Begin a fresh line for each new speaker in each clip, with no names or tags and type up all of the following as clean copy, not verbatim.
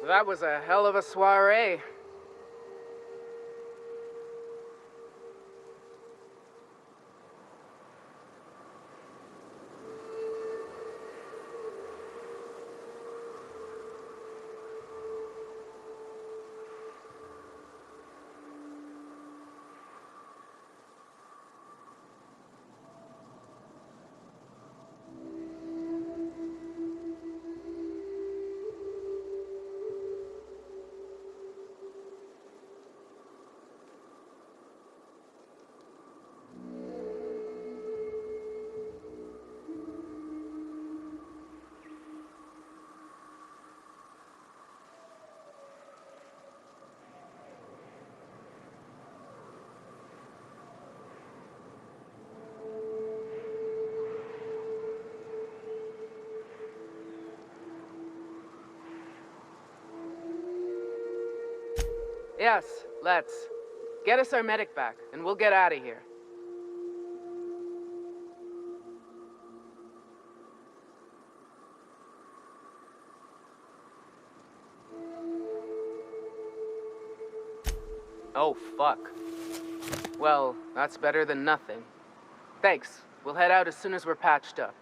That was a hell of a soiree. Yes, let's. Get us our medic back, and we'll get out of here. Oh, fuck. Well, that's better than nothing. Thanks. We'll head out as soon as we're patched up.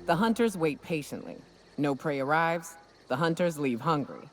The hunters wait patiently. No prey arrives, the hunters leave hungry.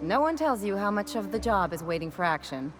No one tells you how much of the job is waiting for action.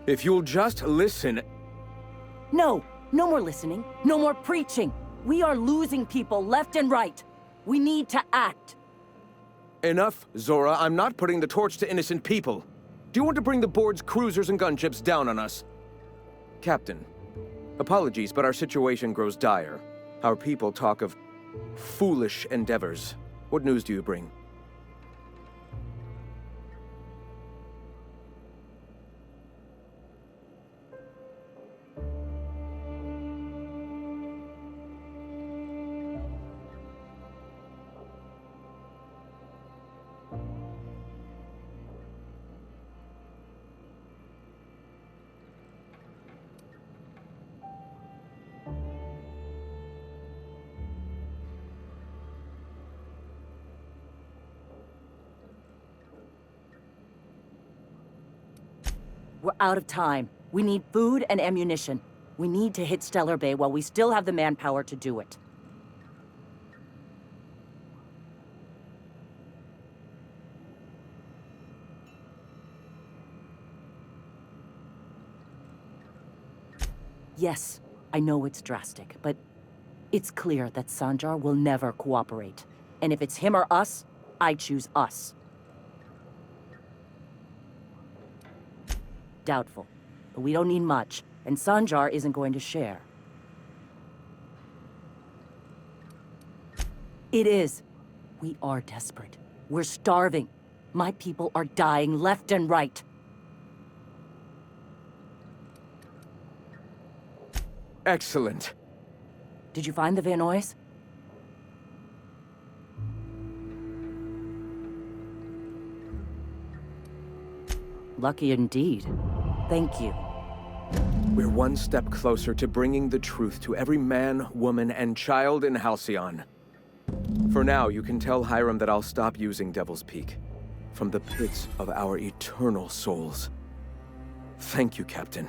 If you'll just listen...
No! No more listening. No more preaching. We are losing people left and right. We need to act.
Enough, Zora. I'm not putting the torch to innocent people. Do you want to bring the board's cruisers and gunships down on us? Captain, apologies, but our situation grows dire. Our people talk of foolish endeavors. What news do you bring?
We're out of time. We need food and ammunition. We need to hit Stellar Bay while we still have the manpower to do it. Yes, I know it's drastic, but it's clear that Sanjar will never cooperate. And if it's him or us, I choose us. Doubtful. But we don't need much, and Sanjar isn't going to share. It is. We are desperate. We're starving. My people are dying left and right.
Excellent.
Did you find the Vanoys? Lucky indeed. Thank you.
We're one step closer to bringing the truth to every man, woman, and child in Halcyon. For now, you can tell Hiram that I'll stop using Devil's Peak. From the pits of our eternal souls. Thank you, Captain.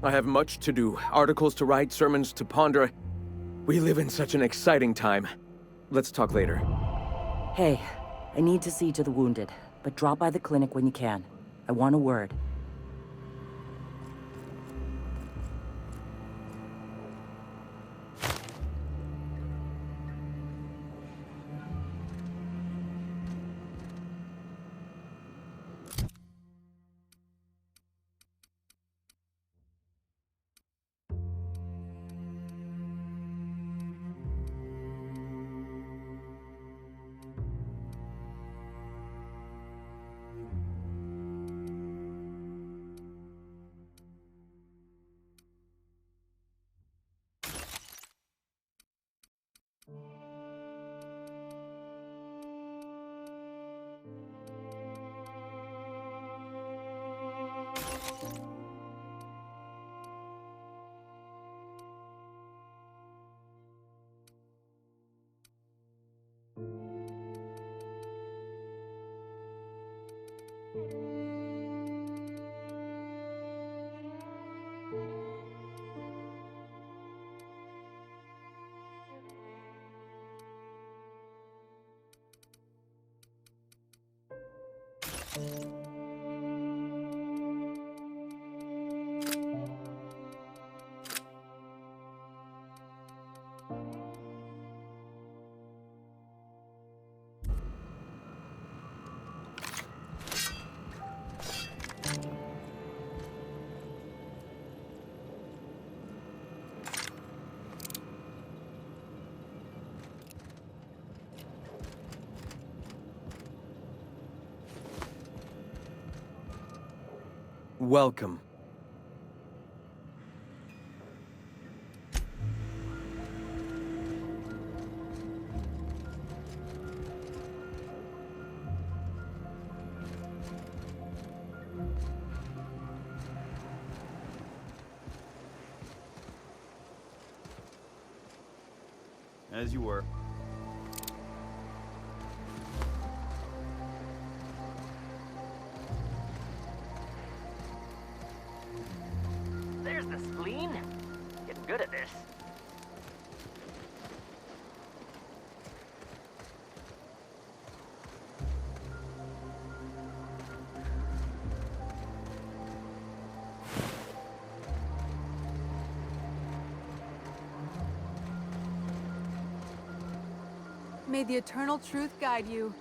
I have much to do. Articles to write, sermons to ponder. We live in such an exciting time. Let's talk later.
Hey, I need to see to the wounded, but drop by the clinic when you can. I want a word.
Welcome.
As you were.
There's the spleen. Getting good at this.
May the eternal truth guide you.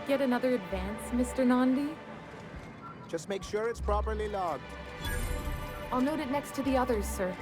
get another advance, Mr. Nandi?
Just make sure it's properly logged.
I'll note it next to the others, sir.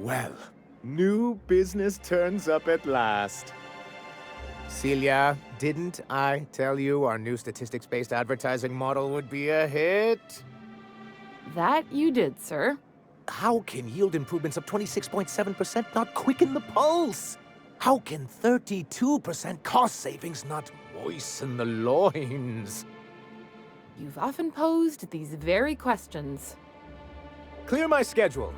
Well, new business turns up at last. Celia, didn't I tell you our new statistics-based advertising model would be a hit?
That you did, sir.
How can yield improvements of 26.7% not quicken the pulse? How can 32% cost savings not moisten the loins?
You've often posed these very questions.
Clear my schedule.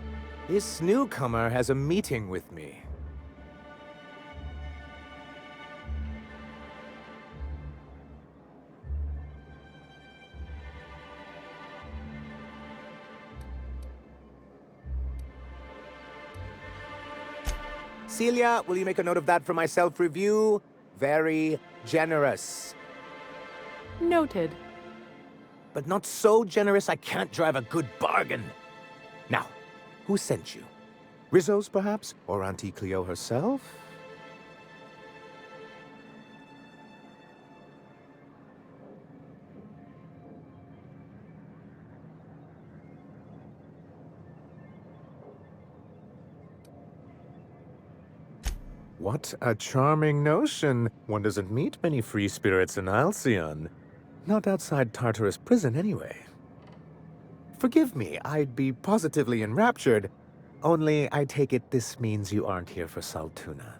This newcomer has a meeting with me. Celia, will you make a note of that for my self-review? Very generous.
Noted.
But not so generous I can't drive a good bargain. Now, who sent you? Rizzo's, perhaps? Or Auntie Cleo herself? What a charming notion. One doesn't meet many free spirits in Alcyon. Not outside Tartarus prison, anyway. Forgive me, I'd be positively enraptured. Only, I take it this means you aren't here for Saltuna.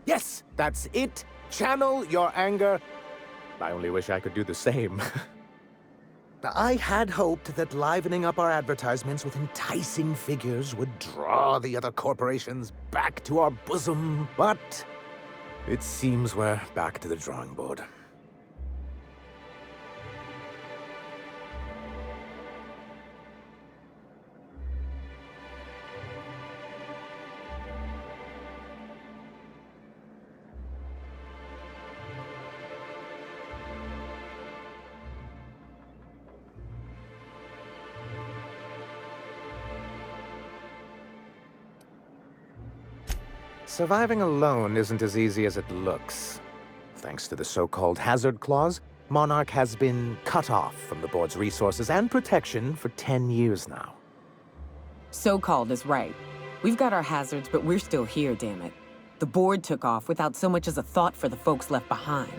Yes, that's it. Channel your anger. I only wish I could do the same. I had hoped that livening up our advertisements with enticing figures would draw the other corporations back to our bosom, but it seems we're back to the drawing board. Surviving alone isn't as easy as it looks. Thanks to the so-called hazard clause, Monarch has been cut off from the board's resources and protection for 10 years now.
So-called is right. We've got our hazards, but we're still here, damn it. The board took off without so much as a thought for the folks left behind.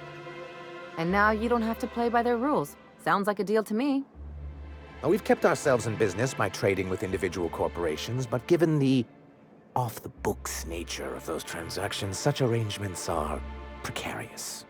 And now you don't have to play by their rules. Sounds like a deal to me.
Now, we've kept ourselves in business by trading with individual corporations, but given the off-the-books nature of those transactions, such arrangements are precarious.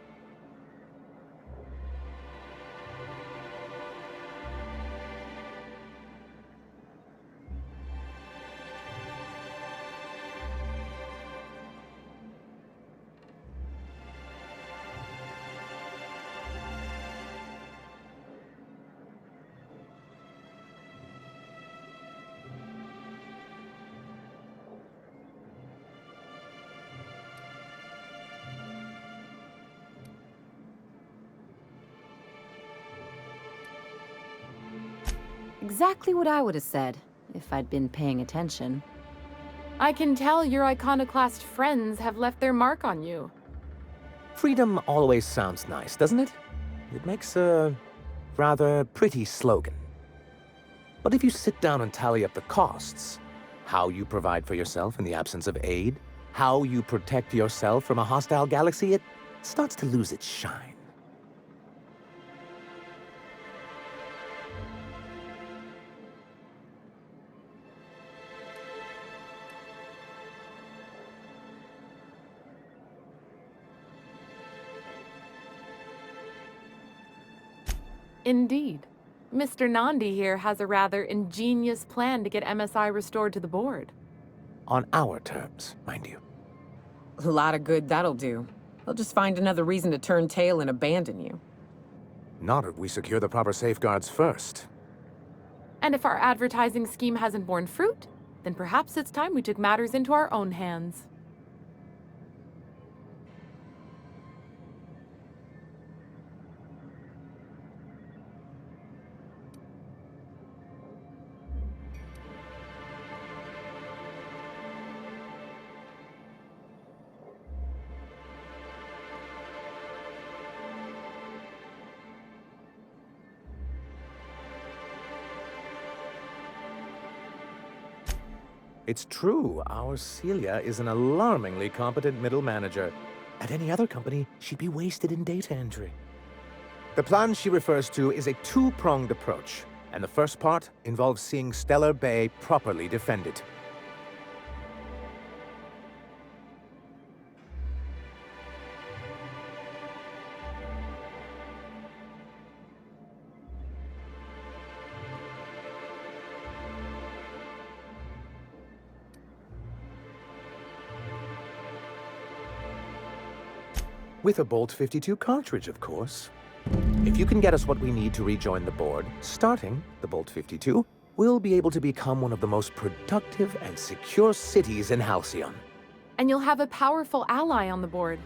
Exactly what I would have said, if I'd been paying attention.
I can tell your iconoclast friends have left their mark on you.
Freedom always sounds nice, doesn't it? It makes a rather pretty slogan. But if you sit down and tally up the costs, how you provide for yourself in the absence of aid, how you protect yourself from a hostile galaxy, it starts to lose its shine.
Indeed. Mr. Nandi here has a rather ingenious plan to get MSI restored to the board.
On our terms, mind you.
A lot of good that'll do. They'll just find another reason to turn tail and abandon you.
Not if we secure the proper safeguards first.
And if our advertising scheme hasn't borne fruit, then perhaps it's time we took matters into our own hands.
It's true, our Celia is an alarmingly competent middle manager. At any other company, she'd be wasted in data entry. The plan she refers to is a two-pronged approach, and the first part involves seeing Stellar Bay properly defended. With a Bolt 52 cartridge, of course. If you can get us what we need to rejoin the board, starting the Bolt 52, we'll be able to become one of the most productive and secure cities in Halcyon.
And you'll have a powerful ally on the board.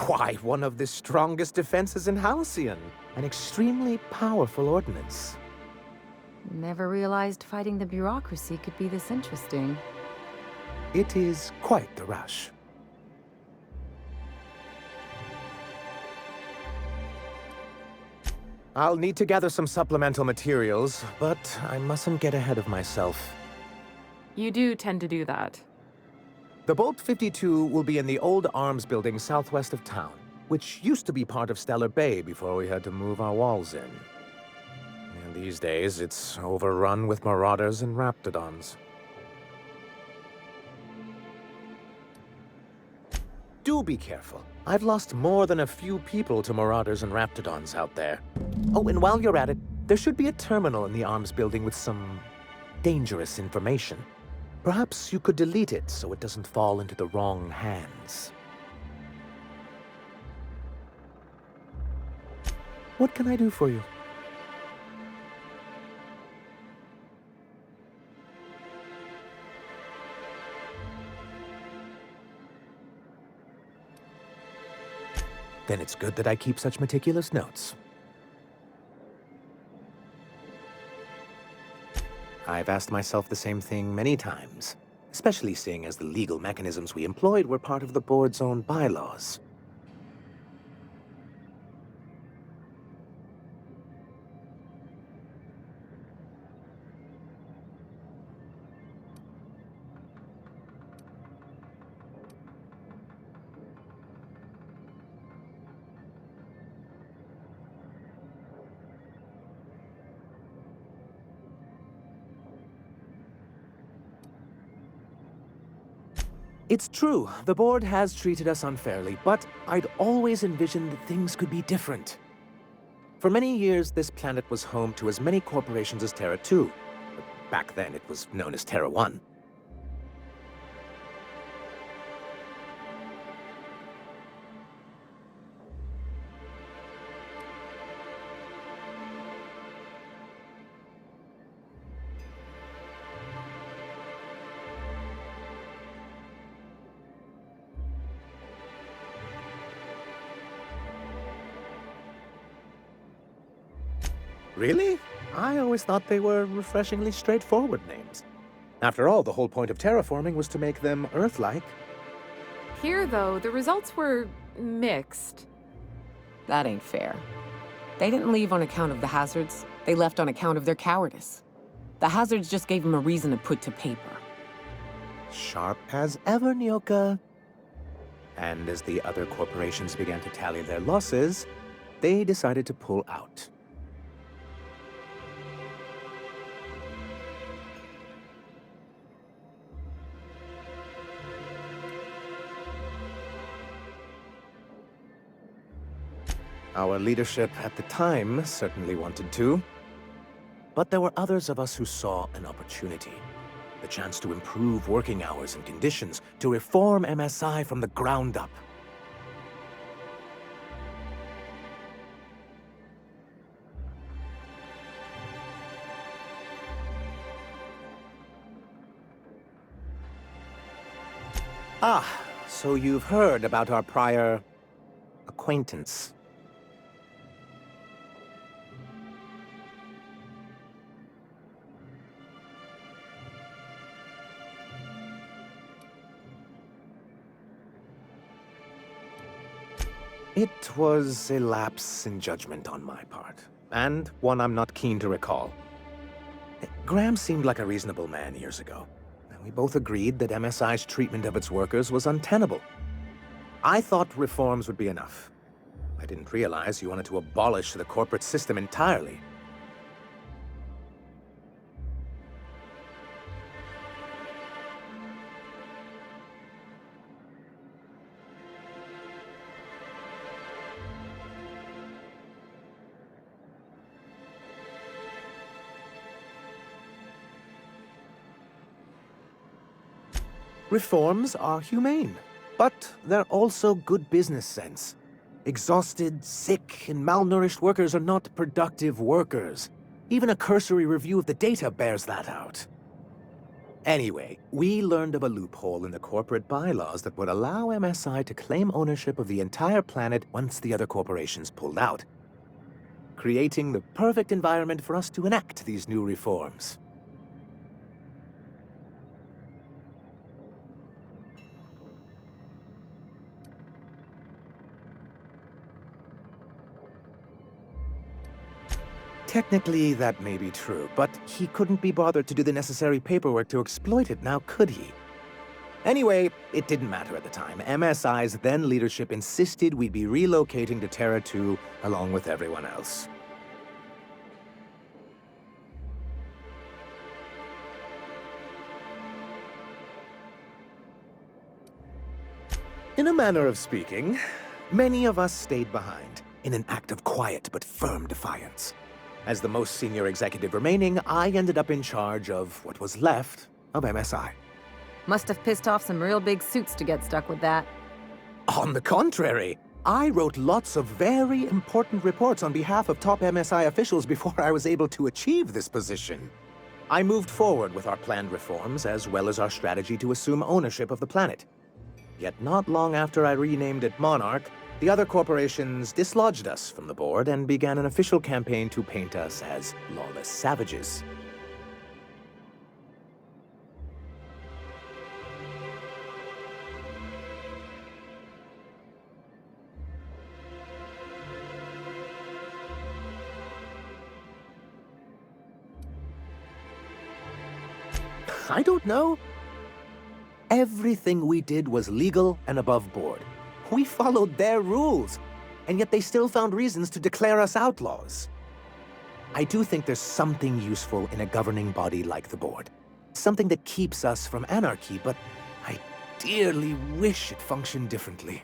Why, one of the strongest defenses in Halcyon. An extremely powerful ordnance.
Never realized fighting the bureaucracy could be this interesting.
It is quite the rush. I'll need to gather some supplemental materials, but I mustn't get ahead of myself.
You do tend to do that.
The Bolt 52 will be in the old arms building southwest of town, which used to be part of Stellar Bay before we had to move our walls in. And these days, it's overrun with marauders and raptidons. Do be careful. I've lost more than a few people to marauders and raptidons out there. Oh, and while you're at it, there should be a terminal in the arms building with some dangerous information. Perhaps you could delete it so it doesn't fall into the wrong hands. What can I do for you? Then it's good that I keep such meticulous notes. I've asked myself the same thing many times, especially seeing as the legal mechanisms we employed were part of the board's own bylaws. It's true, the board has treated us unfairly, but I'd always envisioned that things could be different. For many years, this planet was home to as many corporations as Terra 2. Back then, it was known as Terra 1. Really? I always thought they were refreshingly straightforward names. After all, the whole point of terraforming was to make them Earth-like.
Here, though, the results were mixed.
That ain't fair. They didn't leave on account of the hazards. They left on account of their cowardice. The hazards just gave them a reason to put to paper.
Sharp as ever, Nyoka. And as the other corporations began to tally their losses, they decided to pull out. Our leadership at the time certainly wanted to. But there were others of us who saw an opportunity. The chance to improve working hours and conditions, to reform MSI from the ground up. Ah, so you've heard about our prior acquaintance. It was a lapse in judgment on my part, and one I'm not keen to recall. Graham seemed like a reasonable man years ago, and we both agreed that MSI's treatment of its workers was untenable. I thought reforms would be enough. I didn't realize you wanted to abolish the corporate system entirely. Reforms are humane, but they're also good business sense. Exhausted, sick, and malnourished workers are not productive workers. Even a cursory review of the data bears that out. Anyway, we learned of a loophole in the corporate bylaws that would allow MSI to claim ownership of the entire planet once the other corporations pulled out, creating the perfect environment for us to enact these new reforms. Technically, that may be true, but he couldn't be bothered to do the necessary paperwork to exploit it, now could he? Anyway, it didn't matter at the time. MSI's then leadership insisted we'd be relocating to Terra 2 along with everyone else. In a manner of speaking, many of us stayed behind in an act of quiet but firm defiance. As the most senior executive remaining, I ended up in charge of what was left of MSI.
Must have pissed off some real big suits to get stuck with that.
On the contrary, I wrote lots of very important reports on behalf of top MSI officials before I was able to achieve this position. I moved forward with our planned reforms as well as our strategy to assume ownership of the planet. Yet not long after I renamed it Monarch, the other corporations dislodged us from the board and began an official campaign to paint us as lawless savages. I don't know. Everything we did was legal and above board. We followed their rules, and yet they still found reasons to declare us outlaws. I do think there's something useful in a governing body like the board. Something that keeps us from anarchy, but I dearly wish it functioned differently.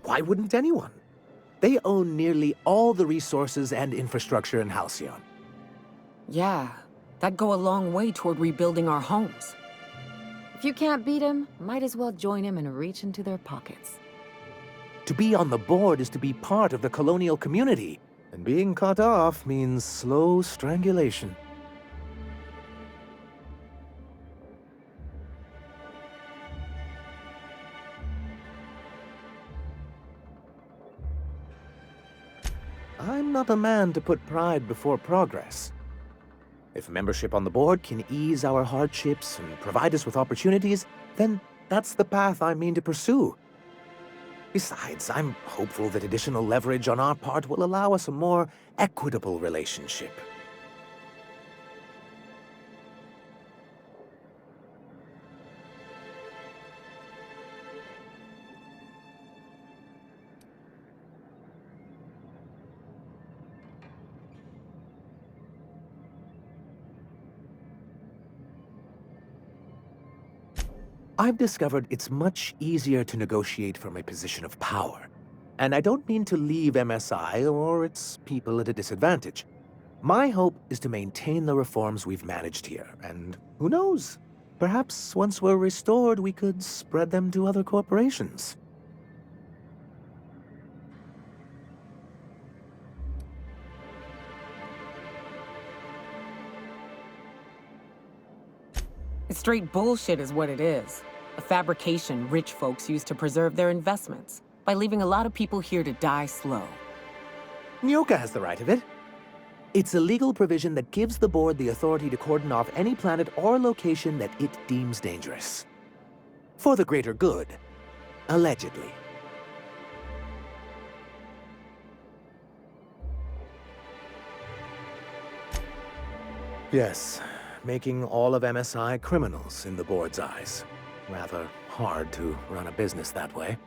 Why wouldn't anyone? They own nearly all the resources and infrastructure in Halcyon.
Yeah, that'd go a long way toward rebuilding our homes.
If you can't beat him, might as well join him and reach into their pockets.
To be on the board is to be part of the colonial community, and being cut off means slow strangulation. I'm not a man to put pride before progress. If membership on the board can ease our hardships and provide us with opportunities, then that's the path I mean to pursue. Besides, I'm hopeful that additional leverage on our part will allow us a more equitable relationship. I've discovered it's much easier to negotiate from a position of power. And I don't mean to leave MSI or its people at a disadvantage. My hope is to maintain the reforms we've managed here, and who knows? Perhaps once we're restored, we could spread them to other corporations.
It's straight bullshit is what it is. A fabrication rich folks use to preserve their investments, by leaving a lot of people here to die slow.
Nyoka has the right of it. It's a legal provision that gives the board the authority to cordon off any planet or location that it deems dangerous. For the greater good. Allegedly. Yes, making all of MSI criminals in the board's eyes. Rather hard to run a business that way.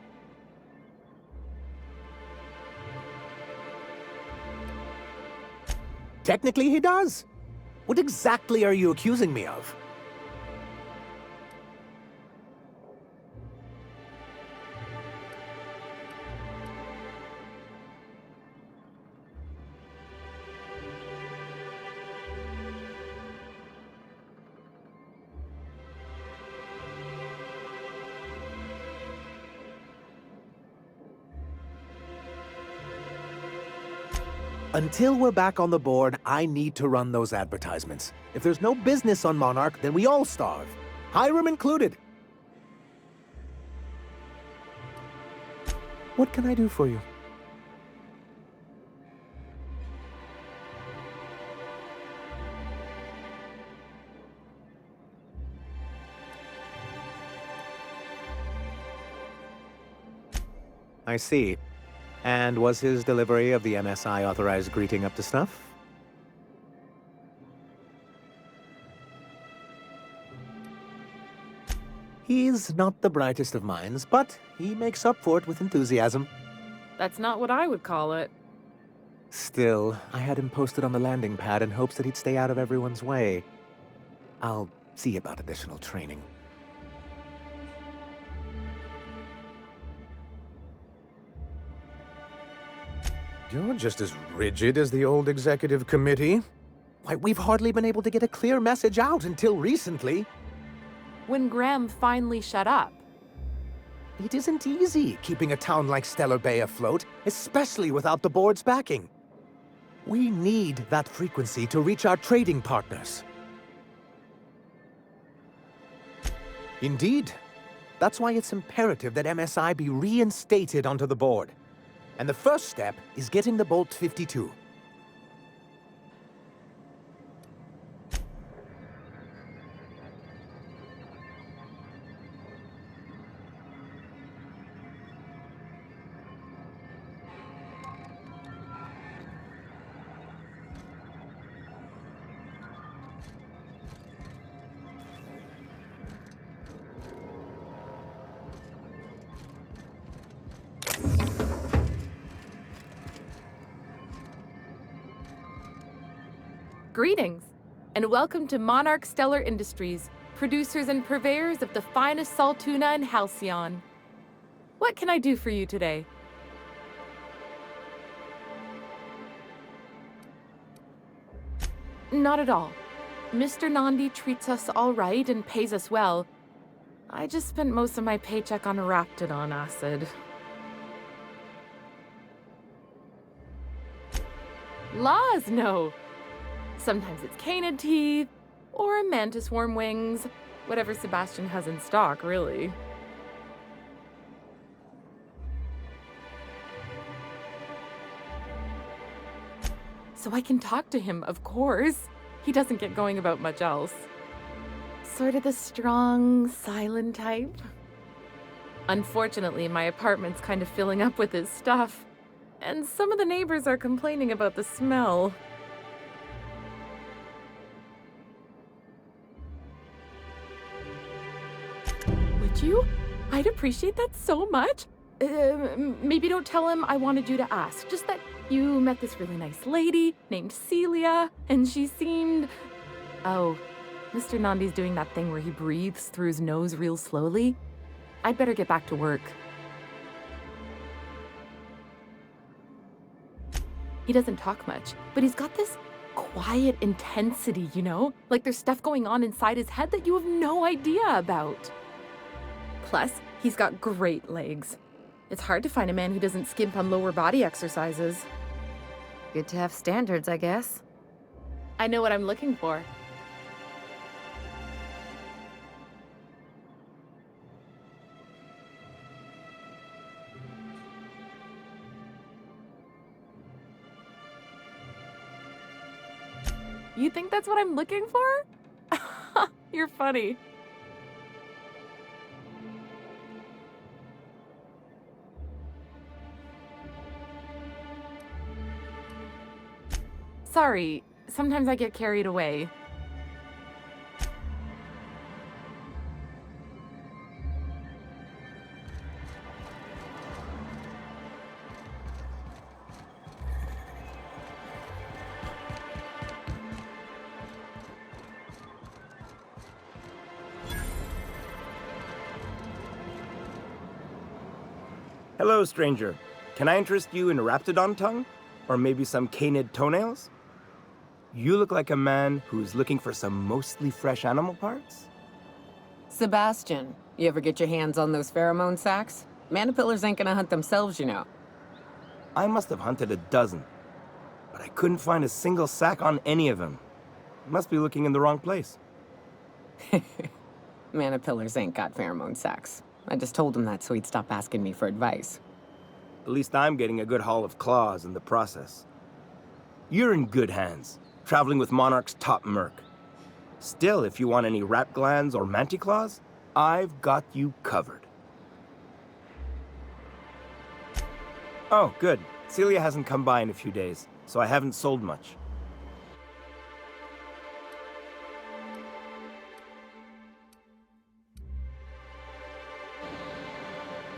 Technically, he does. What exactly are you accusing me of? Until we're back on the board, I need to run those advertisements. If there's no business on Monarch, then we all starve. Hiram included. What can I do for you? I see. And was his delivery of the MSI authorized greeting up to snuff? He's not the brightest of minds, but he makes up for it with enthusiasm.
That's not what I would call it.
Still, I had him posted on the landing pad in hopes that he'd stay out of everyone's way. I'll see about additional training. You're just as rigid as the old executive committee. Why, we've hardly been able to get a clear message out until recently.
When Graham finally shut up.
It isn't easy keeping a town like Stellar Bay afloat, especially without the board's backing. We need that frequency to reach our trading partners. Indeed. That's why it's imperative that MSI be reinstated onto the board. And the first step is getting the Bolt 52.
Greetings, and welcome to Monarch Stellar Industries, producers and purveyors of the finest salt tuna in Halcyon. What can I do for you today? Not at all. Mr. Nandi treats us all right and pays us well. I just spent most of my paycheck on Raptidon acid. Laws, no. Sometimes it's canid teeth, or mantis worm wings, whatever Sebastian has in stock, really. So I can talk to him, of course. He doesn't get going about much else. Sort of the strong, silent type. Unfortunately, my apartment's kind of filling up with his stuff, and some of the neighbors are complaining about the smell. Would you? I'd appreciate that so much. Maybe don't tell him I wanted you to ask. Just that you met this really nice lady named Celia, and she seemed... Oh, Mr. Nandi's doing that thing where he breathes through his nose real slowly. I'd better get back to work. He doesn't talk much, but he's got this quiet intensity, you know? Like there's stuff going on inside his head that you have no idea about. Plus, he's got great legs. It's hard to find a man who doesn't skimp on lower body exercises.
Good to have standards, I guess.
I know what I'm looking for. You think that's what I'm looking for? You're funny. Sorry, sometimes I get carried away.
Hello, stranger. Can I interest you in a raptidon tongue? Or maybe some canid toenails? You look like a man who's looking for some mostly fresh animal parts?
Sebastian, you ever get your hands on those pheromone sacs? Manipillars ain't gonna hunt themselves, you know.
I must have hunted a dozen, but I couldn't find a single sack on any of them. Must be looking in the wrong place.
Manipillars ain't got pheromone sacs. I just told him that so he'd stop asking me for advice.
At least I'm getting a good haul of claws in the process. You're in good hands, traveling with Monarch's top merc. Still, if you want any rat glands or manticlaws, I've got you covered. Oh, good. Celia hasn't come by in a few days, so I haven't sold much.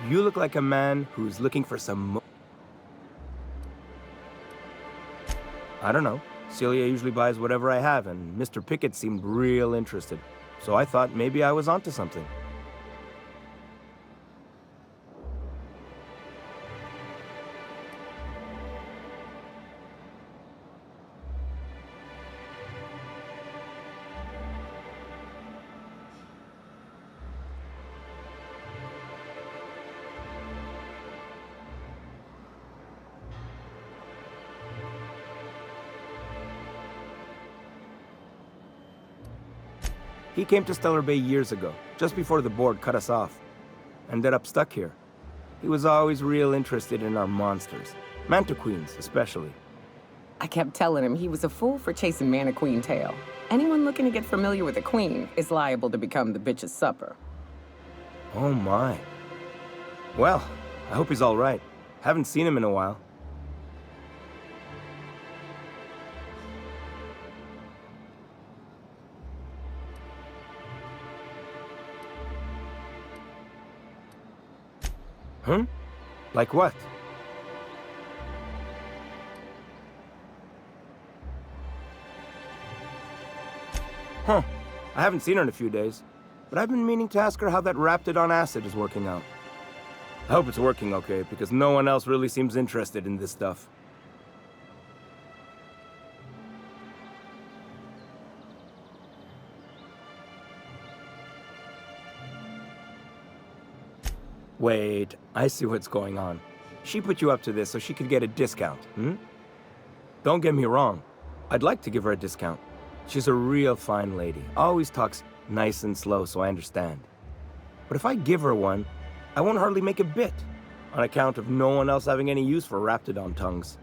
You look like a man who's looking for some I don't know. Celia usually buys whatever I have, and Mr. Pickett seemed real interested. So I thought maybe I was onto something. He came to Stellar Bay years ago, just before the board cut us off. Ended up stuck here. He was always real interested in our monsters. Mantiqueens, especially.
I kept telling him he was a fool for chasing Mantiqueen tail. Anyone looking to get familiar with a queen is liable to become the bitch's supper.
Oh my. Well, I hope he's all right. Haven't seen him in a while. Huh? Like what? Huh. I haven't seen her in a few days, but I've been meaning to ask her how that Raptidon acid is working out. I hope it's working okay, because no one else really seems interested in this stuff. Wait, I see what's going on. She put you up to this so she could get a discount, hmm? Don't get me wrong. I'd like to give her a discount. She's a real fine lady. Always talks nice and slow, so I understand. But if I give her one, I won't hardly make a bit, on account of no one else having any use for Raptidon tongues.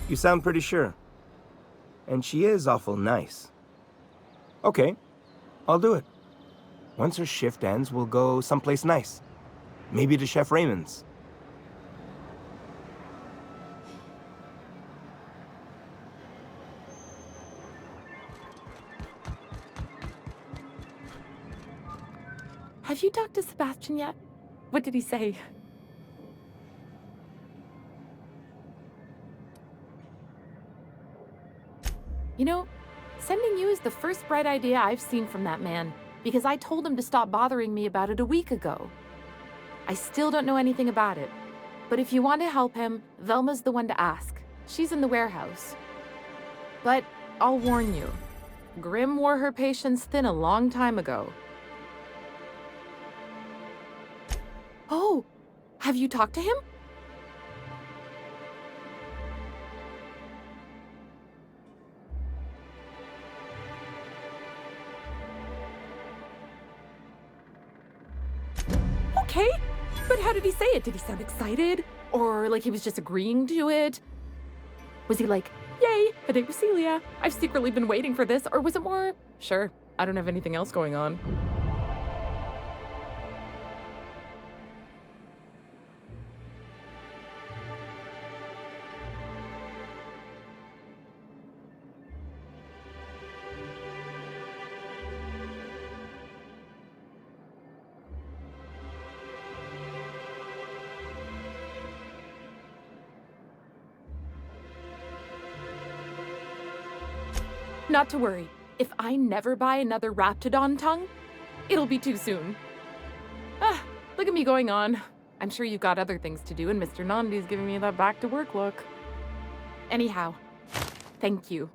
You sound pretty sure. And she is awful nice. Okay, I'll do it. Once her shift ends, we'll go someplace nice. Maybe to Chef Raymond's.
Have you talked to Sebastian yet? What did he say? You know, sending you is the first bright idea I've seen from that man, because I told him to stop bothering me about it a week ago. I still don't know anything about it, but if you want to help him, Velma's the one to ask. She's in the warehouse. But I'll warn you, Grim wore her patience thin a long time ago. Oh, have you talked to him? Okay, but how did he say it? Did he sound excited? Or like he was just agreeing to it? Was he like, yay, a date with Celia? I've secretly been waiting for this. Or was it more, sure, I don't have anything else going on? Not to worry. If I never buy another Raptidon tongue, it'll be too soon. Ah, look at me going on. I'm sure you've got other things to do, and Mr. Nandi's giving me that back to work look. Anyhow, thank you.